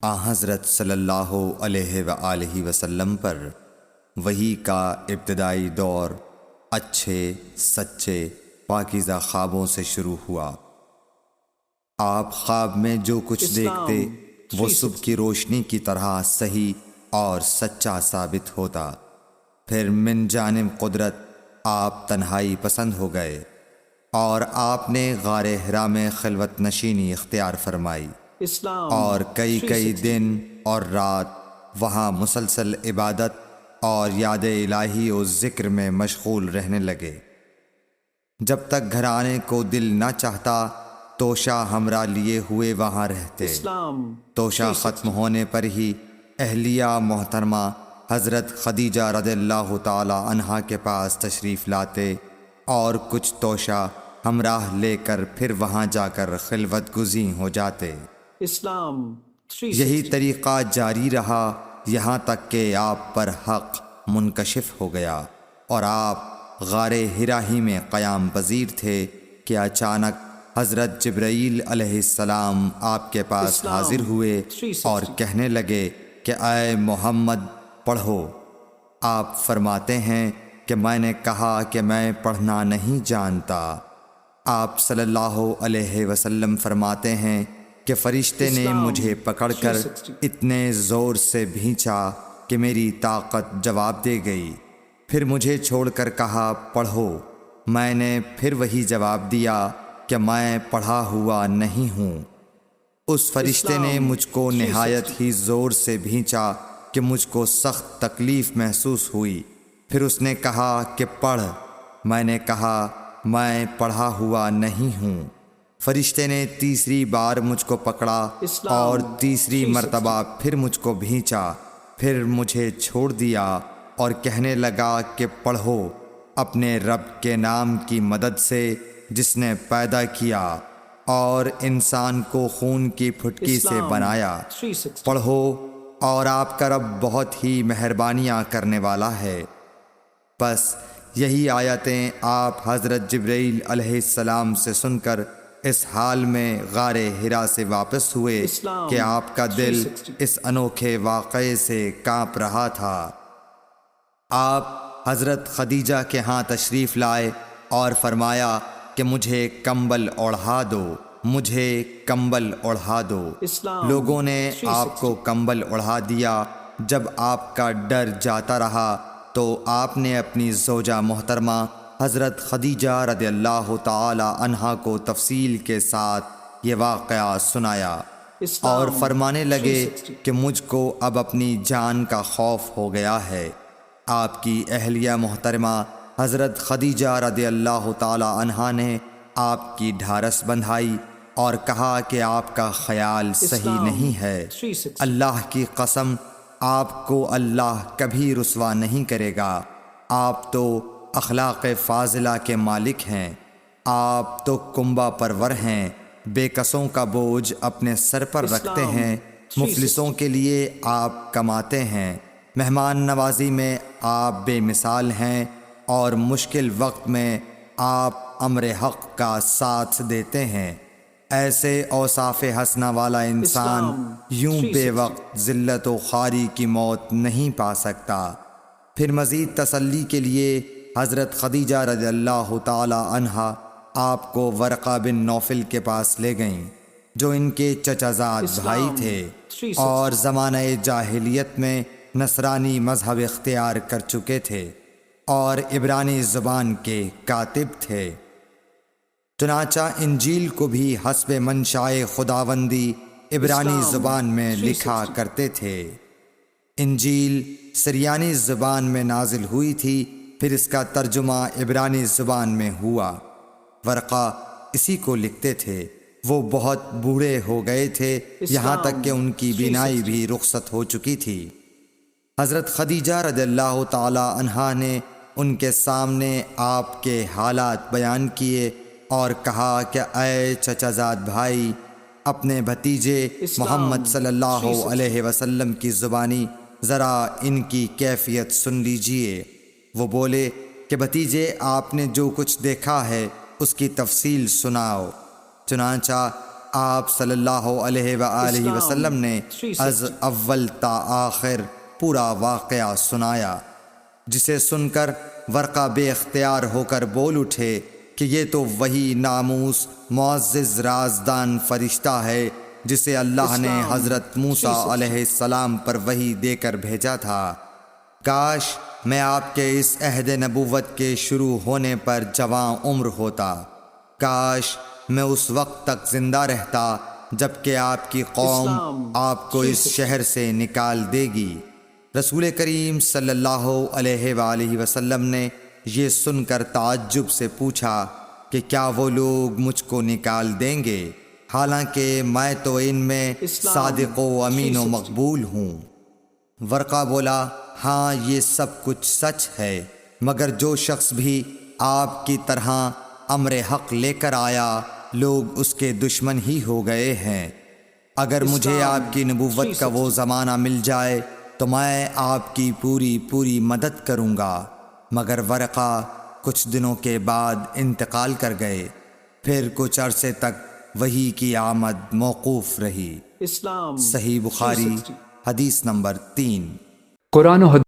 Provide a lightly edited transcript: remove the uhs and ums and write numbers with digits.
حضرت صلی اللہ علیہ وآلہ وسلم پر وحی کا ابتدائی دور اچھے سچے پاکیزہ خوابوں سے شروع ہوا۔ آپ خواب میں جو کچھ دیکھتے وہ صبح کی روشنی کی طرح صحیح اور سچا ثابت ہوتا۔ پھر من جانب قدرت آپ تنہائی پسند ہو گئے اور آپ نے غار حرا میں خلوت نشینی اختیار فرمائی اور کئی دن اور رات وہاں مسلسل عبادت اور یاد الہی و ذکر میں مشغول رہنے لگے۔ جب تک گھر آنے کو دل نہ چاہتا توشہ ہمراہ لیے ہوئے وہاں رہتے۔ توشہ ختم ہونے پر ہی اہلیہ محترمہ حضرت خدیجہ رضی اللہ تعالی عنہا کے پاس تشریف لاتے اور کچھ توشہ ہمراہ لے کر پھر وہاں جا کر خلوت گزین ہو جاتے۔ یہی طریقہ جاری رہا یہاں تک کہ آپ پر حق منکشف ہو گیا اور آپ غار حرا ہی میں قیام پذیر تھے کہ اچانک حضرت جبرائیل علیہ السلام آپ کے پاس حاضر ہوئے اور کہنے لگے کہ اے محمد پڑھو۔ آپ فرماتے ہیں کہ میں نے کہا کہ میں پڑھنا نہیں جانتا۔ آپ صلی اللہ علیہ وسلم فرماتے ہیں کہ فرشتے نے مجھے پکڑ کر اتنے زور سے بھینچا کہ میری طاقت جواب دے گئی۔ پھر مجھے چھوڑ کر کہا پڑھو۔ میں نے پھر وہی جواب دیا کہ میں پڑھا ہوا نہیں ہوں۔ اس فرشتے نے مجھ کو نہایت ہی زور سے بھینچا کہ مجھ کو سخت تکلیف محسوس ہوئی۔ پھر اس نے کہا کہ پڑھ۔ میں نے کہا میں پڑھا ہوا نہیں ہوں۔ فرشتے نے تیسری بار مجھ کو پکڑا اور تیسری مرتبہ پھر مجھ کو بھینچا۔ پھر مجھے چھوڑ دیا اور کہنے لگا کہ پڑھو اپنے رب کے نام کی مدد سے جس نے پیدا کیا اور انسان کو خون کی پھٹکی سے بنایا۔ پڑھو اور آپ کا رب بہت ہی مہربانیاں کرنے والا ہے۔ بس یہی آیتیں آپ حضرت جبرائیل علیہ السلام سے سن کر اس حال میں غار حرا سے واپس ہوئے کہ آپ کا دل اس انوکھے واقعے سے کانپ رہا تھا۔ آپ حضرت خدیجہ کے ہاں تشریف لائے اور فرمایا کہ مجھے کمبل اوڑھا دو، مجھے کمبل اوڑھا دو۔ لوگوں نے آپ کو کمبل اوڑھا دیا۔ جب آپ کا ڈر جاتا رہا تو آپ نے اپنی زوجہ محترمہ حضرت خدیجہ رضی اللہ تعالی عنہا کو تفصیل کے ساتھ یہ واقعہ سنایا اور فرمانے لگے کہ مجھ کو اب اپنی جان کا خوف ہو گیا ہے۔ آپ کی اہلیہ محترمہ حضرت خدیجہ رضی اللہ تعالی عنہا نے آپ کی ڈھارس بندھائی اور کہا کہ آپ کا خیال صحیح نہیں ہے۔ اللہ کی قسم آپ کو اللہ کبھی رسوا نہیں کرے گا۔ آپ تو اخلاق فاضلہ کے مالک ہیں۔ آپ تو کنبہ پرور ہیں، بے کسوں کا بوجھ اپنے سر پر رکھتے ہیں، مفلسوں کے لیے آپ کماتے ہیں، مہمان نوازی میں آپ بے مثال ہیں اور مشکل وقت میں آپ امر حق کا ساتھ دیتے ہیں۔ ایسے اوصاف حسنہ والا انسان یوں بے وقت ذلت و خواری کی موت نہیں پا سکتا۔ پھر مزید تسلی کے لیے حضرت خدیجہ رضی اللہ تعالی عنہا آپ کو ورقہ بن نوفل کے پاس لے گئیں جو ان کے چچا زاد بھائی تھے اور زمانہ جاہلیت میں نصرانی مذہب اختیار کر چکے تھے اور عبرانی زبان کے کاتب تھے۔ چنانچہ انجیل کو بھی حسب منشائے خداوندی عبرانی زبان میں لکھا کرتے تھے۔ انجیل سریانی زبان میں نازل ہوئی تھی، پھر اس کا ترجمہ عبرانی زبان میں ہوا۔ ورقہ اسی کو لکھتے تھے۔ وہ بہت بوڑھے ہو گئے تھے، یہاں تک کہ ان کی بینائی بھی رخصت ہو چکی تھی۔ حضرت خدیجہ رضی اللہ تعالی عنہا نے ان کے سامنے آپ کے حالات بیان کیے اور کہا کہ اے چچا زاد بھائی، اپنے بھتیجے محمد صلی اللہ علیہ وسلم کی زبانی ذرا ان کی کیفیت سن لیجئے۔ وہ بولے کہ بھتیجے آپ نے جو کچھ دیکھا ہے اس کی تفصیل سناؤ۔ چنانچہ آپ صلی اللہ علیہ وآلہ وسلم نے از اول تا آخر پورا واقعہ سنایا، جسے سن کر ورقہ بے اختیار ہو کر بول اٹھے کہ یہ تو وہی ناموس معزز رازدان فرشتہ ہے جسے اللہ نے حضرت موسیٰ علیہ السلام پر وحی دے کر بھیجا تھا۔ کاش میں آپ کے اس عہد نبوت کے شروع ہونے پر جواں عمر ہوتا، کاش میں اس وقت تک زندہ رہتا جب کہ آپ کی قوم آپ کو اس شہر سے نکال دے گی۔ رسول کریم صلی اللہ علیہ وآلہ وسلم نے یہ سن کر تعجب سے پوچھا کہ کیا وہ لوگ مجھ کو نکال دیں گے، حالانکہ میں تو ان میں صادق و امین و مقبول ہوں؟ ورقہ بولا، ہاں یہ سب کچھ سچ ہے، مگر جو شخص بھی آپ کی طرح امر حق لے کر آیا لوگ اس کے دشمن ہی ہو گئے ہیں۔ اگر مجھے آپ کی نبوت کا وہ زمانہ مل جائے تو میں آپ کی پوری مدد کروں گا، مگر ورقہ کچھ دنوں کے بعد انتقال کر گئے، پھر کچھ عرصے تک وحی کی آمد موقوف رہی۔ صحیح بخاری حدیث نمبر 3۔ قرآن و